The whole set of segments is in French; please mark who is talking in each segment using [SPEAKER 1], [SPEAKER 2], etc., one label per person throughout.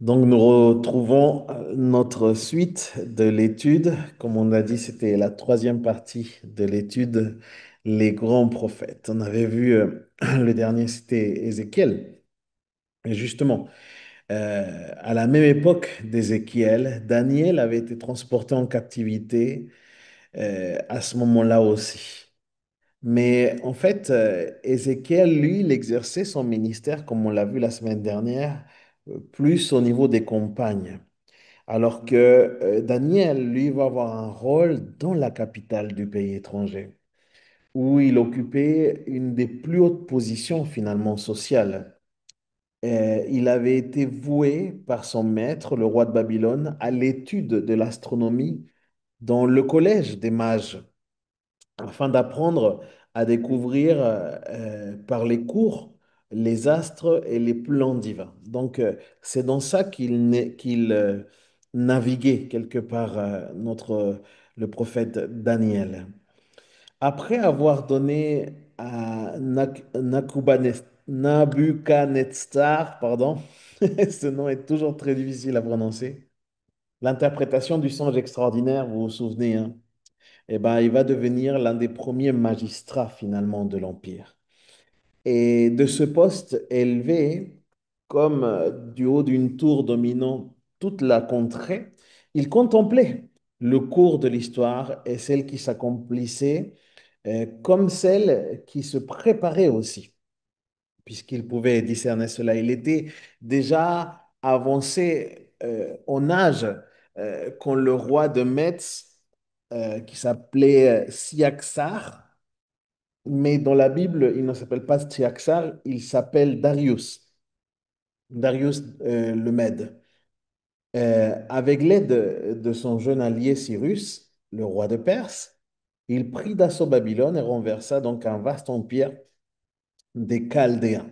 [SPEAKER 1] Donc, nous retrouvons notre suite de l'étude. Comme on a dit, c'était la troisième partie de l'étude, les grands prophètes. On avait vu, le dernier, c'était Ézéchiel. Et justement, à la même époque d'Ézéchiel, Daniel avait été transporté en captivité à ce moment-là aussi. Mais en fait, Ézéchiel, lui, il exerçait son ministère, comme on l'a vu la semaine dernière, plus au niveau des campagnes. Alors que Daniel, lui, va avoir un rôle dans la capitale du pays étranger, où il occupait une des plus hautes positions finalement sociales. Il avait été voué par son maître, le roi de Babylone, à l'étude de l'astronomie dans le collège des mages, afin d'apprendre à découvrir par les cours les astres et les plans divins. Donc, c'est dans ça qu'il naviguait quelque part le prophète Daniel. Après avoir donné à Nabuchodonosor, pardon, ce nom est toujours très difficile à prononcer, l'interprétation du songe extraordinaire, vous vous souvenez, hein? Eh ben, il va devenir l'un des premiers magistrats finalement de l'Empire. Et de ce poste élevé, comme du haut d'une tour dominant toute la contrée, il contemplait le cours de l'histoire et celle qui s'accomplissait, comme celle qui se préparait aussi, puisqu'il pouvait discerner cela. Il était déjà avancé en âge quand le roi de Metz, qui s'appelait Siaxar, mais dans la Bible, il ne s'appelle pas Siaxar, il s'appelle Darius, Darius le Mède. Avec l'aide de son jeune allié Cyrus, le roi de Perse, il prit d'assaut Babylone et renversa donc un vaste empire des Chaldéens.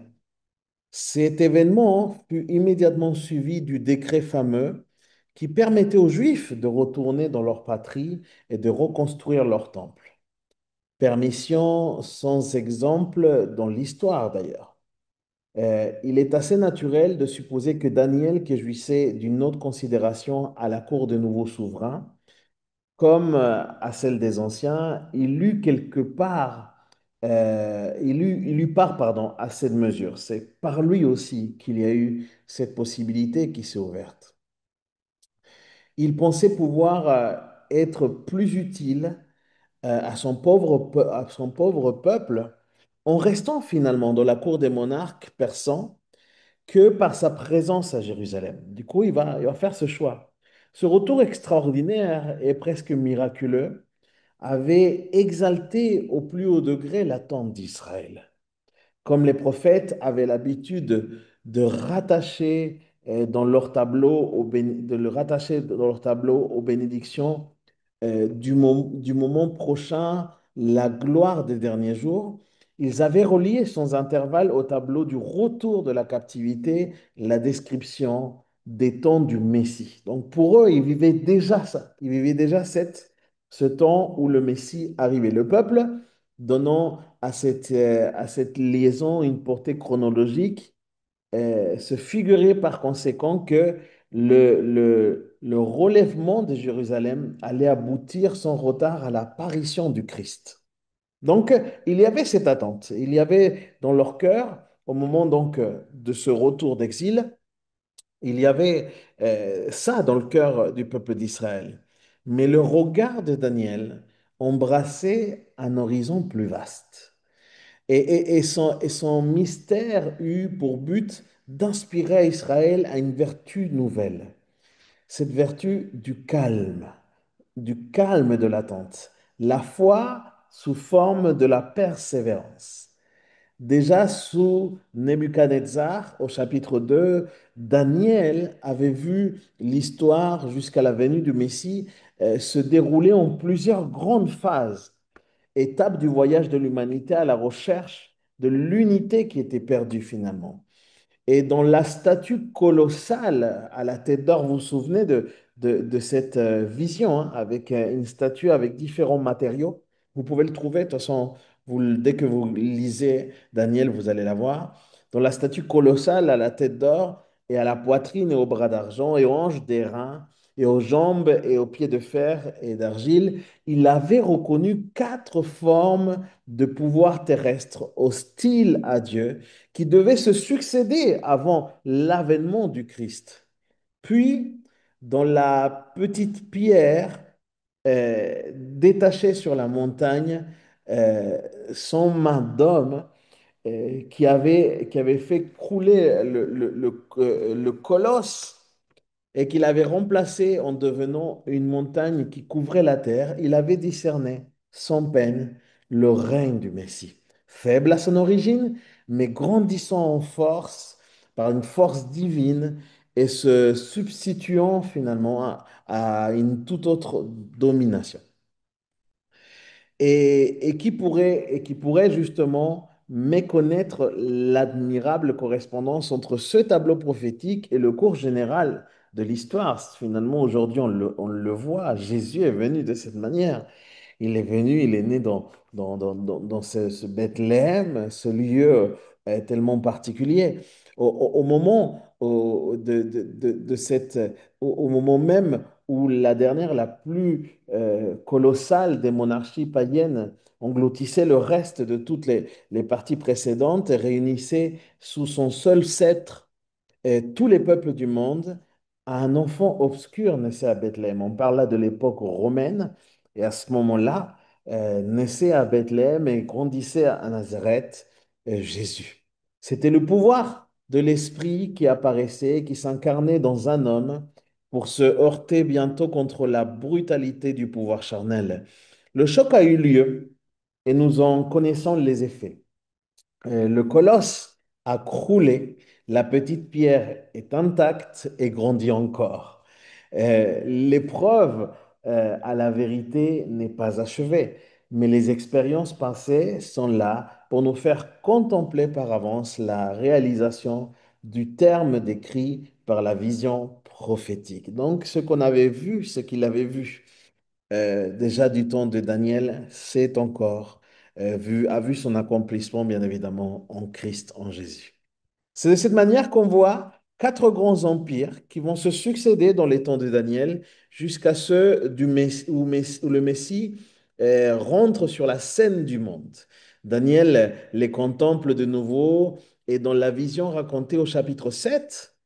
[SPEAKER 1] Cet événement fut immédiatement suivi du décret fameux qui permettait aux Juifs de retourner dans leur patrie et de reconstruire leur temple. Permission sans exemple dans l'histoire d'ailleurs. Il est assez naturel de supposer que Daniel, qui jouissait d'une autre considération à la cour des nouveaux souverains, comme à celle des anciens, il eut part, pardon, à cette mesure. C'est par lui aussi qu'il y a eu cette possibilité qui s'est ouverte. Il pensait pouvoir être plus utile à son pauvre peuple en restant finalement dans la cour des monarques persans que par sa présence à Jérusalem. Du coup, il va faire ce choix. Ce retour extraordinaire et presque miraculeux avait exalté au plus haut degré l'attente d'Israël. Comme les prophètes avaient l'habitude de rattacher de le rattacher dans leur tableau aux bénédictions du moment prochain, la gloire des derniers jours, ils avaient relié sans intervalle au tableau du retour de la captivité la description des temps du Messie. Donc pour eux, ils vivaient déjà ça. Ils vivaient déjà ce temps où le Messie arrivait. Le peuple, donnant à cette liaison une portée chronologique, se figurait par conséquent que le relèvement de Jérusalem allait aboutir sans retard à l'apparition du Christ. Donc, il y avait cette attente. Il y avait dans leur cœur, au moment donc de ce retour d'exil, il y avait ça dans le cœur du peuple d'Israël. Mais le regard de Daniel embrassait un horizon plus vaste. Et son mystère eut pour but d'inspirer à Israël à une vertu nouvelle, cette vertu du calme de l'attente, la foi sous forme de la persévérance. Déjà sous Nebuchadnezzar, au chapitre 2, Daniel avait vu l'histoire jusqu'à la venue du Messie se dérouler en plusieurs grandes phases, étape du voyage de l'humanité à la recherche de l'unité qui était perdue finalement. Et dans la statue colossale à la tête d'or, vous vous souvenez de cette vision, hein, avec une statue avec différents matériaux. Vous pouvez le trouver, de toute façon, dès que vous lisez Daniel, vous allez la voir. Dans la statue colossale à la tête d'or, et à la poitrine et aux bras d'argent, et aux hanches d'airain, et aux jambes et aux pieds de fer et d'argile. Il avait reconnu quatre formes de pouvoir terrestre hostiles à Dieu qui devaient se succéder avant l'avènement du Christ. Puis, dans la petite pierre détachée sur la montagne, euh, sans main d'homme, qui avait fait crouler le colosse et qu'il avait remplacé en devenant une montagne qui couvrait la terre, il avait discerné sans peine le règne du Messie. Faible à son origine, mais grandissant en force par une force divine et se substituant finalement à une toute autre domination et qui pourrait justement méconnaître l'admirable correspondance entre ce tableau prophétique et le cours général de l'histoire. Finalement, aujourd'hui, on le voit, Jésus est venu de cette manière. Il est venu, il est né dans ce Bethléem, ce lieu tellement particulier. Au moment au moment même où la dernière, la plus colossale des monarchies païennes, engloutissait le reste de toutes les parties précédentes et réunissait sous son seul sceptre tous les peuples du monde, un enfant obscur naissait à Bethléem. On parle là de l'époque romaine, et à ce moment-là, naissait à Bethléem et grandissait à Nazareth, Jésus. C'était le pouvoir de l'Esprit qui apparaissait, qui s'incarnait dans un homme pour se heurter bientôt contre la brutalité du pouvoir charnel. Le choc a eu lieu et nous en connaissons les effets. Le colosse a croulé, la petite pierre est intacte et grandit encore. L'épreuve à la vérité n'est pas achevée, mais les expériences passées sont là pour nous faire contempler par avance la réalisation du terme décrit par la vision prophétique. Donc, ce qu'on avait vu, ce qu'il avait vu déjà du temps de Daniel, c'est encore a vu son accomplissement, bien évidemment, en Christ, en Jésus. C'est de cette manière qu'on voit quatre grands empires qui vont se succéder dans les temps de Daniel jusqu'à ceux où le Messie rentre sur la scène du monde. Daniel les contemple de nouveau et dans la vision racontée au chapitre 7,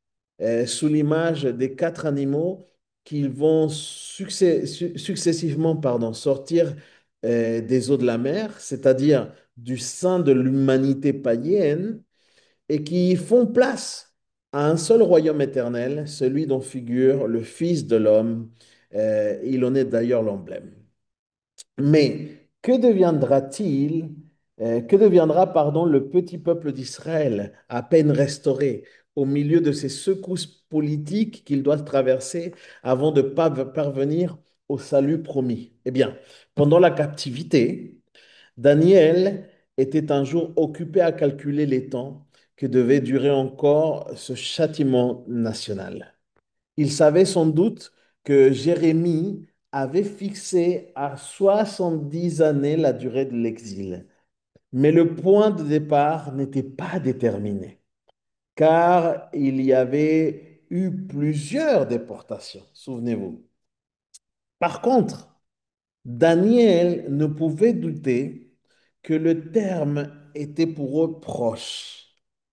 [SPEAKER 1] sous l'image des quatre animaux qui vont successivement sortir des eaux de la mer, c'est-à-dire du sein de l'humanité païenne, et qui font place à un seul royaume éternel, celui dont figure le Fils de l'homme. Il en est d'ailleurs l'emblème. Mais que deviendra, pardon, le petit peuple d'Israël, à peine restauré, au milieu de ces secousses politiques qu'il doit traverser avant de parvenir au salut promis? Eh bien, pendant la captivité, Daniel était un jour occupé à calculer les temps que devait durer encore ce châtiment national. Il savait sans doute que Jérémie avait fixé à 70 années la durée de l'exil. Mais le point de départ n'était pas déterminé, car il y avait eu plusieurs déportations, souvenez-vous. Par contre, Daniel ne pouvait douter que le terme était pour eux proche.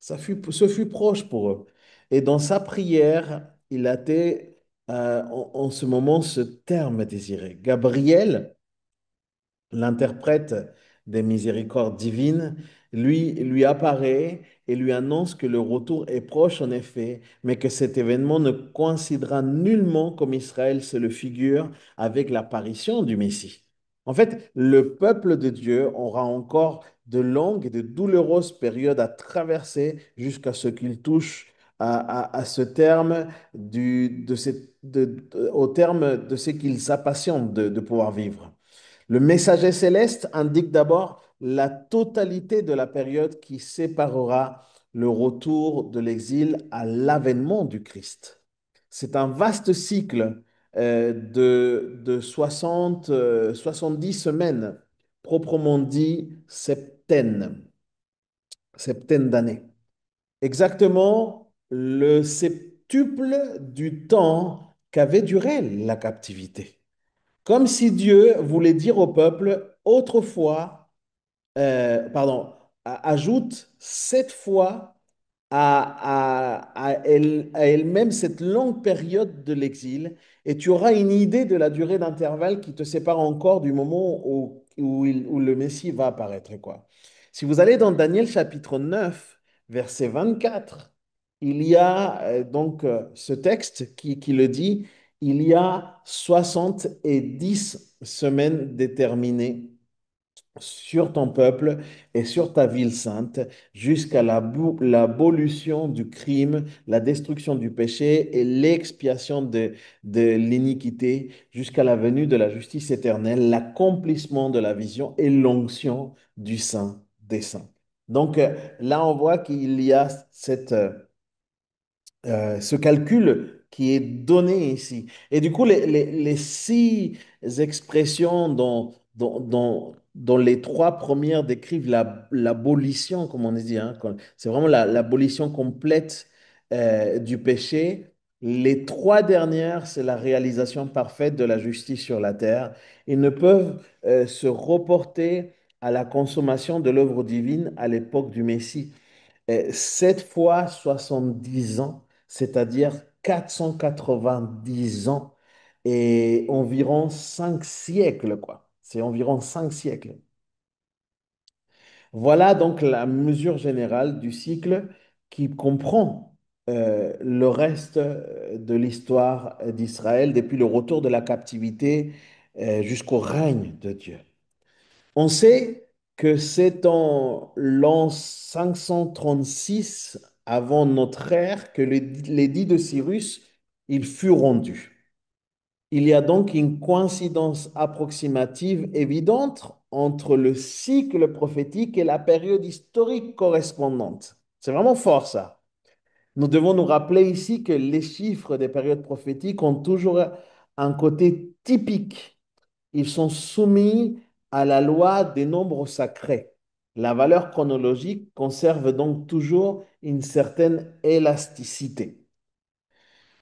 [SPEAKER 1] Ce fut proche pour eux. Et dans sa prière, il a été en ce moment ce terme désiré. Gabriel, l'interprète des miséricordes divines, lui apparaît et lui annonce que le retour est proche en effet, mais que cet événement ne coïncidera nullement, comme Israël se le figure, avec l'apparition du Messie. En fait, le peuple de Dieu aura encore de longues et de douloureuses périodes à traverser jusqu'à ce qu'il touche à ce terme au terme de ce qu'il s'impatiente de pouvoir vivre. Le messager céleste indique d'abord la totalité de la période qui séparera le retour de l'exil à l'avènement du Christ. C'est un vaste cycle de 70 semaines, proprement dit septaine d'années. Exactement le septuple du temps qu'avait duré la captivité. Comme si Dieu voulait dire au peuple, autrefois, pardon, ajoute 7 fois à elle-même cette longue période de l'exil, et tu auras une idée de la durée d'intervalle qui te sépare encore du moment où le Messie va apparaître, quoi. Si vous allez dans Daniel chapitre 9 verset 24, il y a ce texte qui le dit, il y a 70 semaines déterminées sur ton peuple et sur ta ville sainte, jusqu'à l'abolition du crime, la destruction du péché et l'expiation de l'iniquité, jusqu'à la venue de la justice éternelle, l'accomplissement de la vision et l'onction du Saint des Saints. Donc là, on voit qu'il y a ce calcul qui est donné ici. Et du coup, les 6 expressions dont les 3 premières décrivent l'abolition, comme on dit, hein, c'est vraiment l'abolition complète du péché. Les 3 dernières, c'est la réalisation parfaite de la justice sur la terre. Ils ne peuvent se reporter à la consommation de l'œuvre divine à l'époque du Messie. 7 fois 70 ans, c'est-à-dire 490 ans et environ 5 siècles, quoi. C'est environ 5 siècles. Voilà donc la mesure générale du cycle qui comprend le reste de l'histoire d'Israël depuis le retour de la captivité jusqu'au règne de Dieu. On sait que c'est en l'an 536 avant notre ère que l'édit de Cyrus il fut rendu. Il y a donc une coïncidence approximative évidente entre le cycle prophétique et la période historique correspondante. C'est vraiment fort ça. Nous devons nous rappeler ici que les chiffres des périodes prophétiques ont toujours un côté typique. Ils sont soumis à la loi des nombres sacrés. La valeur chronologique conserve donc toujours une certaine élasticité.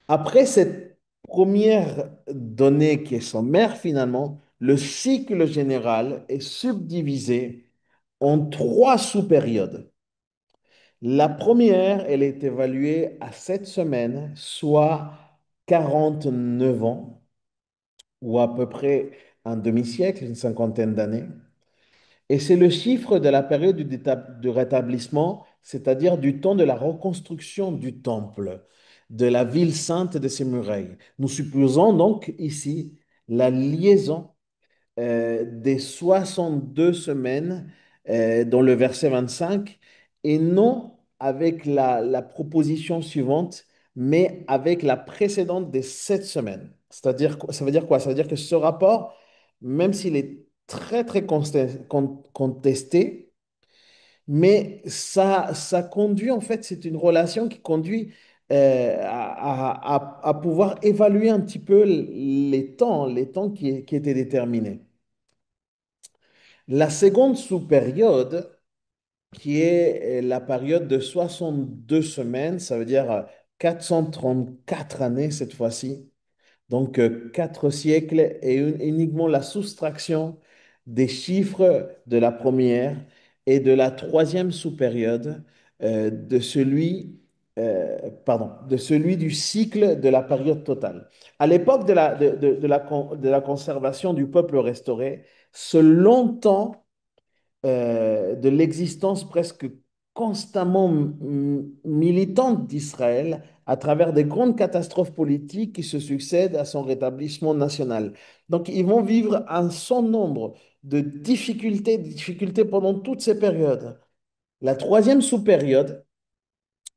[SPEAKER 1] Après cette première donnée qui est sommaire finalement, le cycle général est subdivisé en 3 sous-périodes. La première, elle est évaluée à 7 semaines, soit 49 ans, ou à peu près un demi-siècle, une cinquantaine d'années. Et c'est le chiffre de la période du rétablissement, c'est-à-dire du temps de la reconstruction du temple, de la ville sainte de ses murailles. Nous supposons donc ici la liaison des 62 semaines dans le verset 25 et non avec la proposition suivante, mais avec la précédente des 7 semaines. C'est-à-dire, ça veut dire quoi? Ça veut dire que ce rapport, même s'il est très, très contesté, mais ça conduit, en fait, c'est une relation qui conduit à pouvoir évaluer un petit peu les temps qui étaient déterminés. La seconde sous-période, qui est la période de 62 semaines, ça veut dire 434 années cette fois-ci, donc 4 siècles et uniquement la soustraction des chiffres de la première et de la troisième sous-période de de celui du cycle de la période totale. À l'époque de la conservation du peuple restauré, ce long temps de l'existence presque constamment militante d'Israël à travers des grandes catastrophes politiques qui se succèdent à son rétablissement national. Donc, ils vont vivre un sans nombre de difficultés pendant toutes ces périodes. La troisième sous-période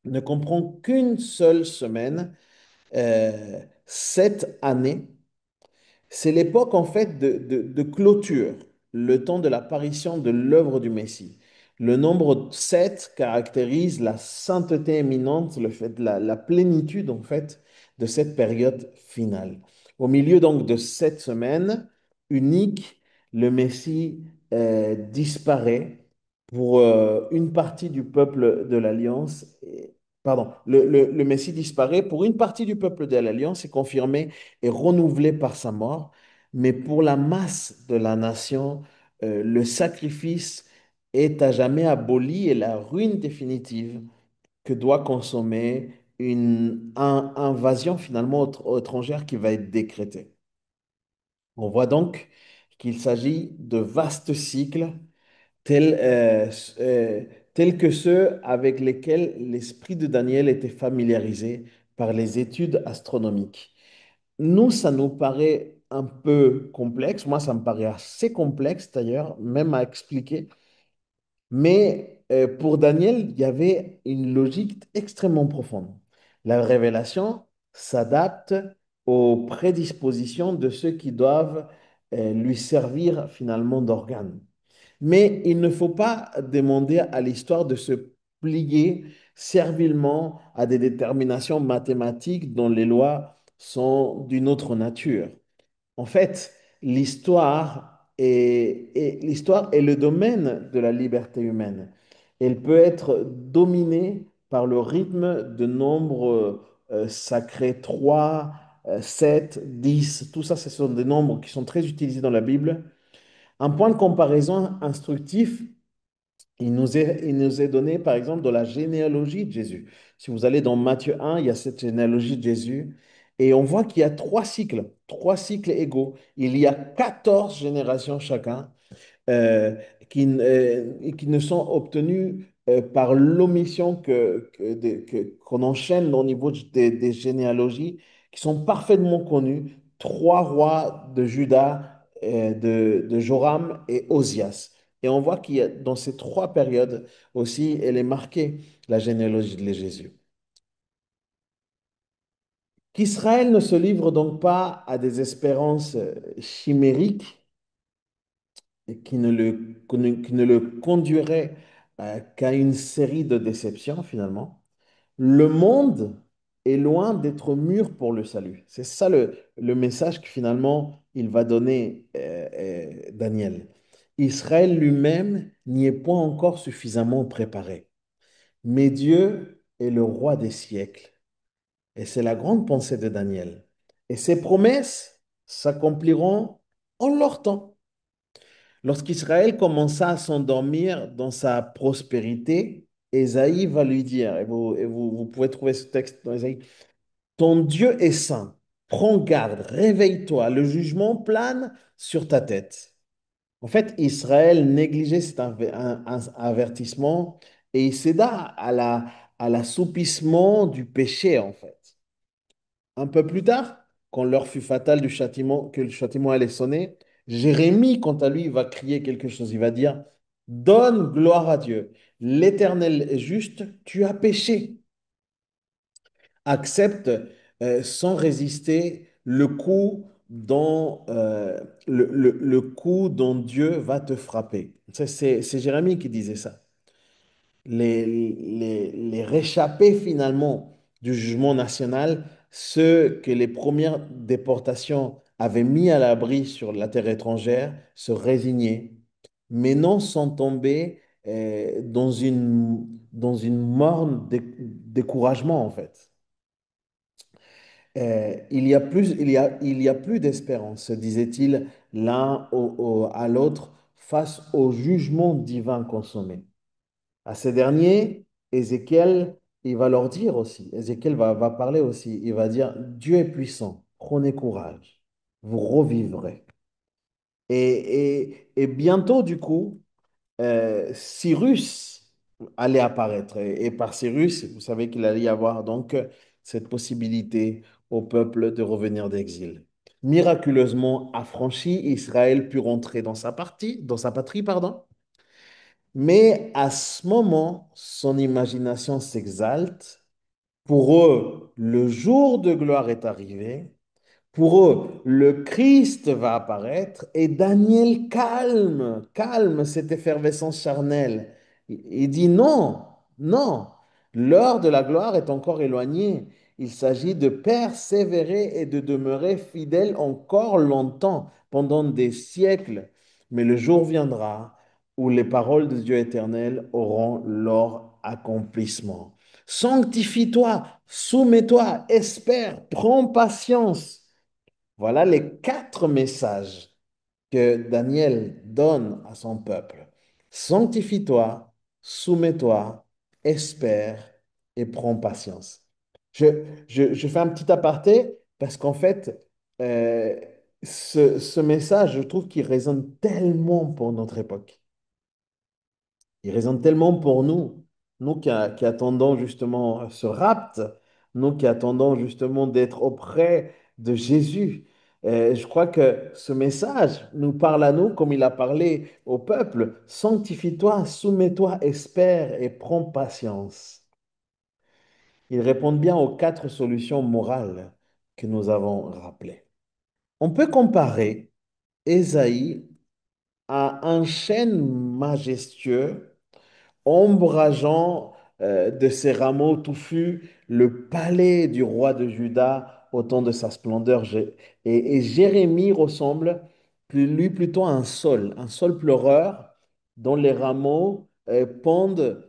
[SPEAKER 1] ne comprend qu'une seule semaine, 7 années, c'est l'époque en fait de clôture, le temps de l'apparition de l'œuvre du Messie. Le nombre 7 caractérise la sainteté éminente, le fait, la plénitude en fait de cette période finale. Au milieu donc de 7 semaines uniques, le Messie disparaît pour une partie du peuple de l'Alliance pardon, le Messie disparaît. Pour une partie du peuple de l'Alliance, c'est confirmé et renouvelé par sa mort. Mais pour la masse de la nation, le sacrifice est à jamais aboli et la ruine définitive que doit consommer une invasion finalement étrangère qui va être décrétée. On voit donc qu'il s'agit de vastes cycles tels, tels que ceux avec lesquels l'esprit de Daniel était familiarisé par les études astronomiques. Nous, ça nous paraît un peu complexe. Moi, ça me paraît assez complexe d'ailleurs, même à expliquer. Mais pour Daniel, il y avait une logique extrêmement profonde. La révélation s'adapte aux prédispositions de ceux qui doivent lui servir finalement d'organe. Mais il ne faut pas demander à l'histoire de se plier servilement à des déterminations mathématiques dont les lois sont d'une autre nature. En fait, l'histoire est le domaine de la liberté humaine. Elle peut être dominée par le rythme de nombres sacrés 3, 7, 10. Tout ça, ce sont des nombres qui sont très utilisés dans la Bible. Un point de comparaison instructif, il nous est donné, par exemple, dans la généalogie de Jésus. Si vous allez dans Matthieu 1, il y a cette généalogie de Jésus. Et on voit qu'il y a trois cycles égaux. Il y a 14 générations chacun euh, qui ne sont obtenus par l'omission qu'on enchaîne au niveau des généalogies, qui sont parfaitement connues. Trois rois de Juda, de Joram et Osias. Et on voit qu'il y a, dans ces trois périodes aussi, elle est marquée, la généalogie de Jésus. Qu'Israël ne se livre donc pas à des espérances chimériques, et qui ne le conduirait qu'à une série de déceptions finalement. Le monde est loin d'être mûr pour le salut. C'est ça le message que finalement il va donner Daniel. Israël lui-même n'y est point encore suffisamment préparé. Mais Dieu est le roi des siècles. Et c'est la grande pensée de Daniel. Et ses promesses s'accompliront en leur temps. Lorsqu'Israël commença à s'endormir dans sa prospérité, Ésaïe va lui dire, vous pouvez trouver ce texte dans Ésaïe, ton Dieu est saint, prends garde, réveille-toi, le jugement plane sur ta tête. En fait, Israël négligeait cet avertissement et il céda à l'assoupissement du péché, en fait. Un peu plus tard, quand l'heure fut fatale du châtiment, que le châtiment allait sonner, Jérémie, quant à lui, va crier quelque chose. Il va dire, donne gloire à Dieu. L'Éternel est juste, tu as péché. Accepte sans résister le coup dont Dieu va te frapper. C'est Jérémie qui disait ça. Les réchappés finalement du jugement national, ceux que les premières déportations avaient mis à l'abri sur la terre étrangère, se résignaient, mais non sans tomber dans une morne découragement en fait. Il y a plus d'espérance, se disait-il l'un à l'autre face au jugement divin consommé. À ces derniers, Ézéchiel, il va leur dire aussi, Ézéchiel va parler aussi, il va dire, Dieu est puissant, prenez courage, vous revivrez. Et bientôt, du coup, Cyrus allait apparaître. Et par Cyrus, vous savez qu'il allait y avoir donc cette possibilité au peuple de revenir d'exil. Miraculeusement affranchi, Israël put rentrer dans sa patrie, pardon. Mais à ce moment, son imagination s'exalte. Pour eux, le jour de gloire est arrivé. Pour eux, le Christ va apparaître et Daniel calme cette effervescence charnelle. Il dit non, non, l'heure de la gloire est encore éloignée. Il s'agit de persévérer et de demeurer fidèle encore longtemps, pendant des siècles. Mais le jour viendra où les paroles de Dieu éternel auront leur accomplissement. Sanctifie-toi, soumets-toi, espère, prends patience. Voilà les quatre messages que Daniel donne à son peuple. Sanctifie-toi, soumets-toi, espère et prends patience. Je fais un petit aparté parce qu'en fait, euh, ce message, je trouve qu'il résonne tellement pour notre époque. Il résonne tellement pour nous, nous qui attendons justement ce rapt, nous qui attendons justement d'être auprès de Jésus. Je crois que ce message nous parle à nous comme il a parlé au peuple. Sanctifie-toi, soumets-toi, espère et prends patience. Ils répondent bien aux quatre solutions morales que nous avons rappelées. On peut comparer Ésaïe à un chêne majestueux ombrageant de ses rameaux touffus le palais du roi de Juda au temps de sa splendeur. Et Jérémie ressemble lui plutôt à un sol pleureur dont les rameaux pendent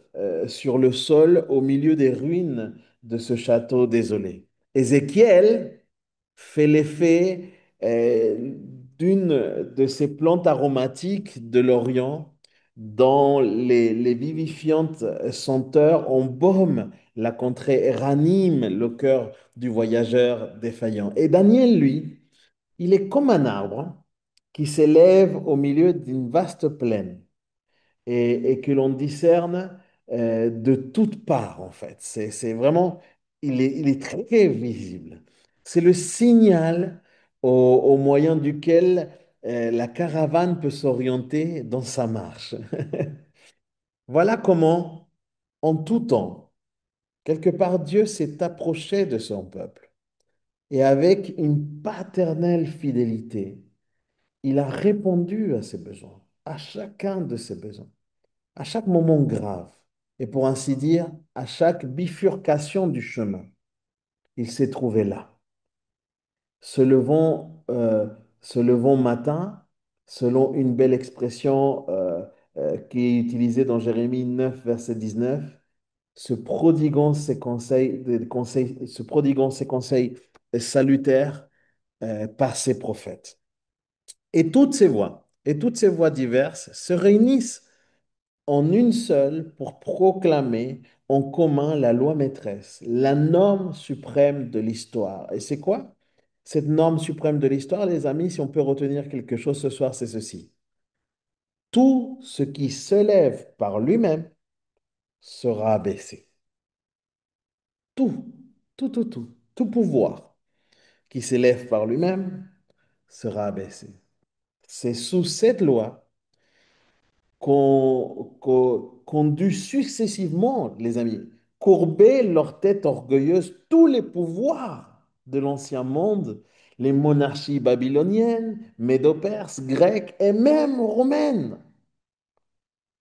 [SPEAKER 1] sur le sol au milieu des ruines de ce château désolé. Ézéchiel fait l'effet d'une de ces plantes aromatiques de l'Orient dont les vivifiantes senteurs embaument la contrée et raniment le cœur du voyageur défaillant. Et Daniel, lui, il est comme un arbre qui s'élève au milieu d'une vaste plaine et que l'on discerne de toutes parts, en fait. C'est vraiment, il est très visible. C'est le signal au moyen duquel la caravane peut s'orienter dans sa marche. Voilà comment, en tout temps, quelque part, Dieu s'est approché de son peuple et avec une paternelle fidélité, il a répondu à ses besoins, à chacun de ses besoins, à chaque moment grave et pour ainsi dire, à chaque bifurcation du chemin. Il s'est trouvé là. Se levant, se levant matin, selon une belle expression qui est utilisée dans Jérémie 9, verset 19, se prodiguant ses conseils, se prodiguant ses conseils salutaires par ses prophètes. Et toutes ces voix diverses se réunissent en une seule pour proclamer en commun la loi maîtresse, la norme suprême de l'histoire. Et c'est quoi? Cette norme suprême de l'histoire, les amis, si on peut retenir quelque chose ce soir, c'est ceci. Tout ce qui se lève par lui-même sera abaissé. Tout, tout pouvoir qui s'élève par lui-même sera abaissé. C'est sous cette loi qu'ont dû successivement, les amis, courber leur tête orgueilleuse tous les pouvoirs de l'ancien monde, les monarchies babyloniennes, médo-perses, grecques et même romaines.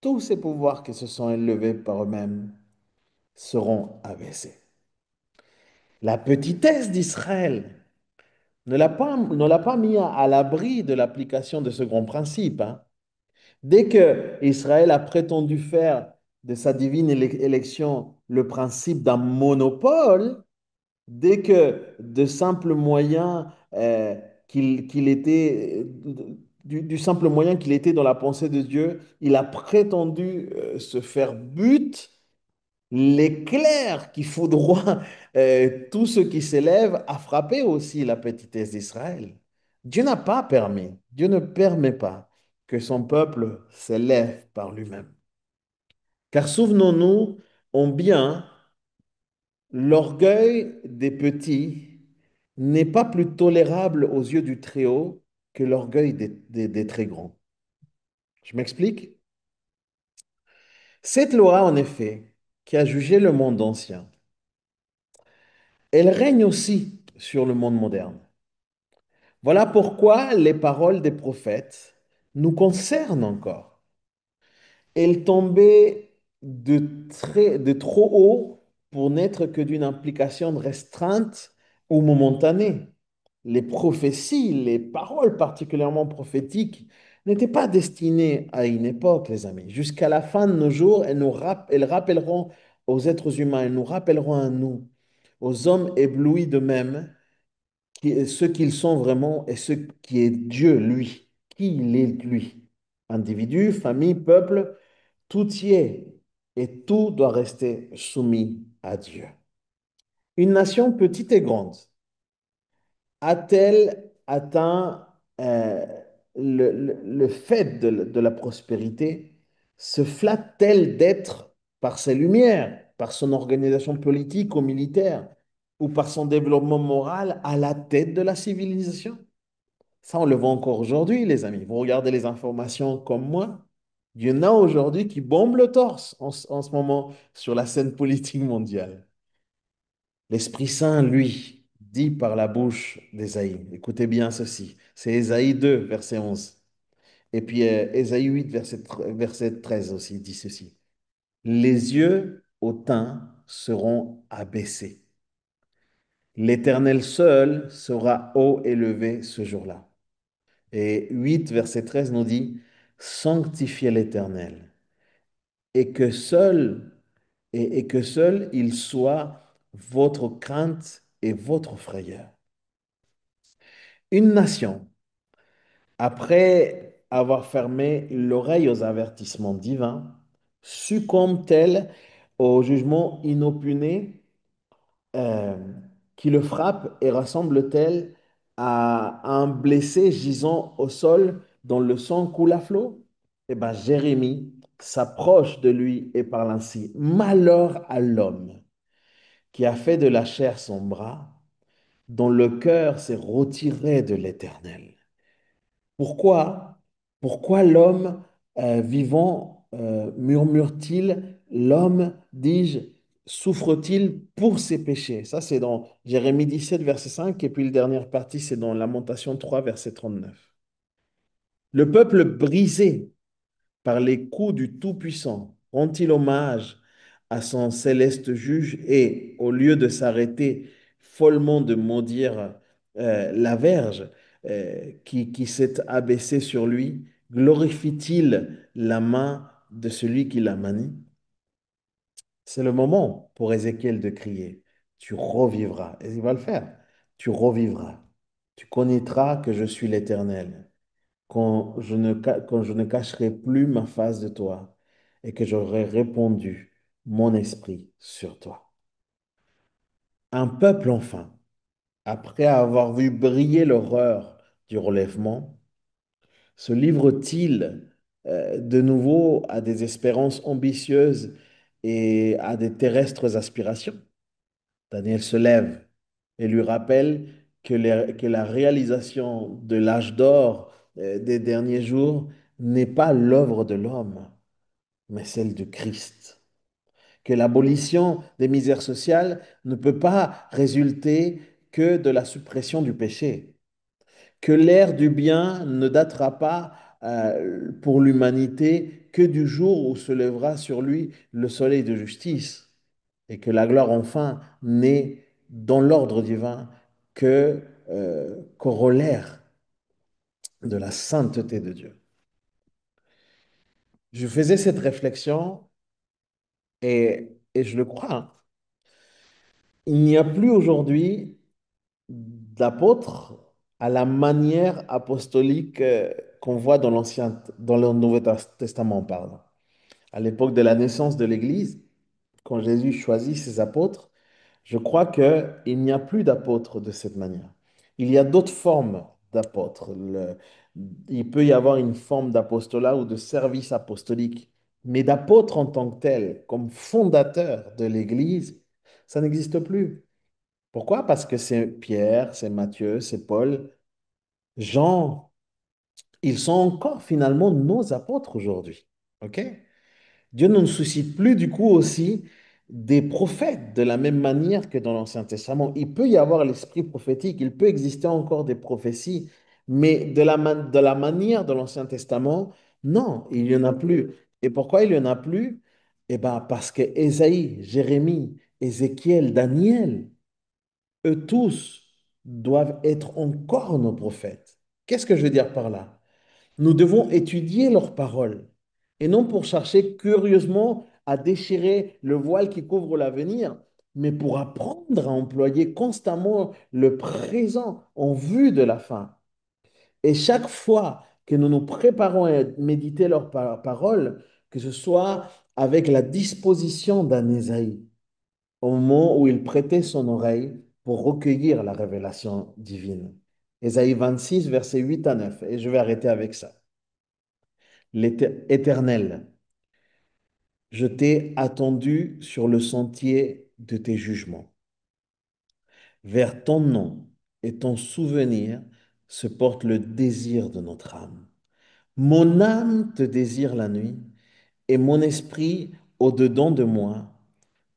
[SPEAKER 1] Tous ces pouvoirs qui se sont élevés par eux-mêmes seront abaissés. La petitesse d'Israël ne l'a pas mis à l'abri de l'application de ce grand principe, hein. Dès que Israël a prétendu faire de sa divine élection le principe d'un monopole, dès que de simples moyens qu'il était, du simple moyen qu'il était dans la pensée de Dieu, il a prétendu se faire but, l'éclair qui foudroie tout ce qui s'élève a frappé aussi la petitesse d'Israël. Dieu n'a pas permis, Dieu ne permet pas que son peuple s'élève par lui-même. Car souvenons-nous, en bien, l'orgueil des petits n'est pas plus tolérable aux yeux du Très-Haut que l'orgueil des très grands. Je m'explique? Cette loi, en effet, qui a jugé le monde ancien, elle règne aussi sur le monde moderne. Voilà pourquoi les paroles des prophètes nous concernent encore. Elles tombaient de trop haut pour n'être que d'une implication restreinte ou momentanée. Les prophéties, les paroles particulièrement prophétiques, n'étaient pas destinées à une époque, les amis. Jusqu'à la fin de nos jours, elles rappelleront aux êtres humains, elles nous rappelleront à nous, aux hommes éblouis d'eux-mêmes, ce qu'ils sont vraiment et ce qui est Dieu, lui, qui il est, lui. Individu, famille, peuple, tout y est et tout doit rester soumis à Dieu. Une nation petite et grande a-t-elle atteint le fait de la prospérité? Se flatte-t-elle d'être, par ses lumières, par son organisation politique ou militaire, ou par son développement moral, à la tête de la civilisation? Ça, on le voit encore aujourd'hui, les amis. Vous regardez les informations comme moi. Il y en a aujourd'hui qui bombent le torse en ce moment sur la scène politique mondiale. L'Esprit Saint, lui, dit par la bouche d'Ésaïe. Écoutez bien ceci. C'est Ésaïe 2, verset 11. Et puis Ésaïe 8, verset 13 aussi, dit ceci. Les yeux hautains seront abaissés. L'Éternel seul sera haut élevé ce jour-là. Et 8, verset 13 nous dit, sanctifiez l'Éternel et que seul, et que seul il soit votre crainte et votre frayeur. Une nation, après avoir fermé l'oreille aux avertissements divins, succombe-t-elle au jugement inopiné euh, qui le frappe et rassemble-t-elle à un blessé gisant au sol dont le sang coule à flot? Eh bien, Jérémie s'approche de lui et parle ainsi. Malheur à l'homme qui a fait de la chair son bras, dont le cœur s'est retiré de l'Éternel. Pourquoi, pourquoi l'homme vivant murmure-t-il, l'homme, dis-je, souffre-t-il pour ses péchés? Ça, c'est dans Jérémie 17, verset 5, et puis la dernière partie, c'est dans Lamentation 3, verset 39. Le peuple brisé par les coups du Tout-Puissant rend-il hommage à son céleste juge et, au lieu de s'arrêter follement de maudire la verge qui s'est abaissée sur lui, glorifie-t-il la main de celui qui la manie? C'est le moment pour Ézéchiel de crier, tu revivras. Et il va le faire. Tu revivras. Tu connaîtras que je suis l'Éternel quand je ne cacherai plus ma face de toi et que j'aurai répandu mon esprit sur toi. Un peuple enfin, après avoir vu briller l'horreur du relèvement, se livre-t-il de nouveau à des espérances ambitieuses et à des terrestres aspirations? Daniel se lève et lui rappelle que la réalisation de l'âge d'or des derniers jours n'est pas l'œuvre de l'homme, mais celle du Christ. Que l'abolition des misères sociales ne peut pas résulter que de la suppression du péché. Que l'ère du bien ne datera pas pour l'humanité que du jour où se lèvera sur lui le soleil de justice et que la gloire enfin n'est dans l'ordre divin que corollaire de la sainteté de Dieu. Je faisais cette réflexion et je le crois, hein. Il n'y a plus aujourd'hui d'apôtres à la manière apostolique qu'on voit dans le Nouveau Testament, pardon. À l'époque de la naissance de l'Église, quand Jésus choisit ses apôtres, je crois qu'il n'y a plus d'apôtres de cette manière. Il y a d'autres formes d'apôtres. Il peut y avoir une forme d'apostolat ou de service apostolique, mais d'apôtres en tant que tel, comme fondateur de l'Église, ça n'existe plus. Pourquoi? Parce que c'est Pierre, c'est Matthieu, c'est Paul, Jean, ils sont encore finalement nos apôtres aujourd'hui. OK? Dieu ne nous suscite plus du coup aussi des prophètes de la même manière que dans l'Ancien Testament. Il peut y avoir l'esprit prophétique, il peut exister encore des prophéties, mais de la manière de l'Ancien Testament, non, il n'y en a plus. Et pourquoi il n'y en a plus? Eh bien, parce que Ésaïe, Jérémie, Ézéchiel, Daniel, eux tous doivent être encore nos prophètes. Qu'est-ce que je veux dire par là? Nous devons étudier leurs paroles et non pour chercher curieusement à déchirer le voile qui couvre l'avenir, mais pour apprendre à employer constamment le présent en vue de la fin. Et chaque fois que nous nous préparons à méditer leurs paroles, que ce soit avec la disposition d'un Ésaïe, au moment où il prêtait son oreille pour recueillir la révélation divine. Ésaïe 26, versets 8 à 9. Et je vais arrêter avec ça. L'Éternel, je t'ai attendu sur le sentier de tes jugements. Vers ton nom et ton souvenir se porte le désir de notre âme. Mon âme te désire la nuit et mon esprit au-dedans de moi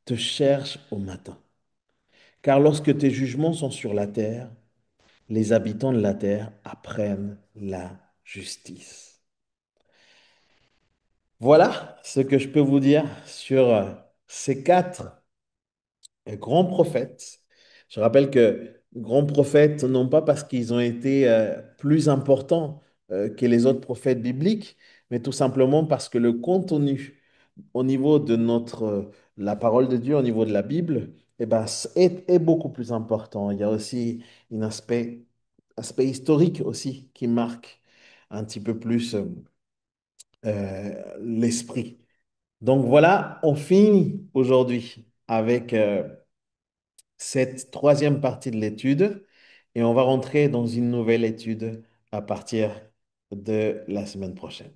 [SPEAKER 1] te cherche au matin. Car lorsque tes jugements sont sur la terre, les habitants de la terre apprennent la justice. Voilà ce que je peux vous dire sur ces quatre grands prophètes. Je rappelle que grands prophètes, non pas parce qu'ils ont été plus importants que les autres prophètes bibliques, mais tout simplement parce que le contenu au niveau de la parole de Dieu, au niveau de la Bible, eh ben, est beaucoup plus important. Il y a aussi un aspect historique aussi qui marque un petit peu plus l'esprit. Donc voilà, on finit aujourd'hui avec cette troisième partie de l'étude et on va rentrer dans une nouvelle étude à partir de la semaine prochaine.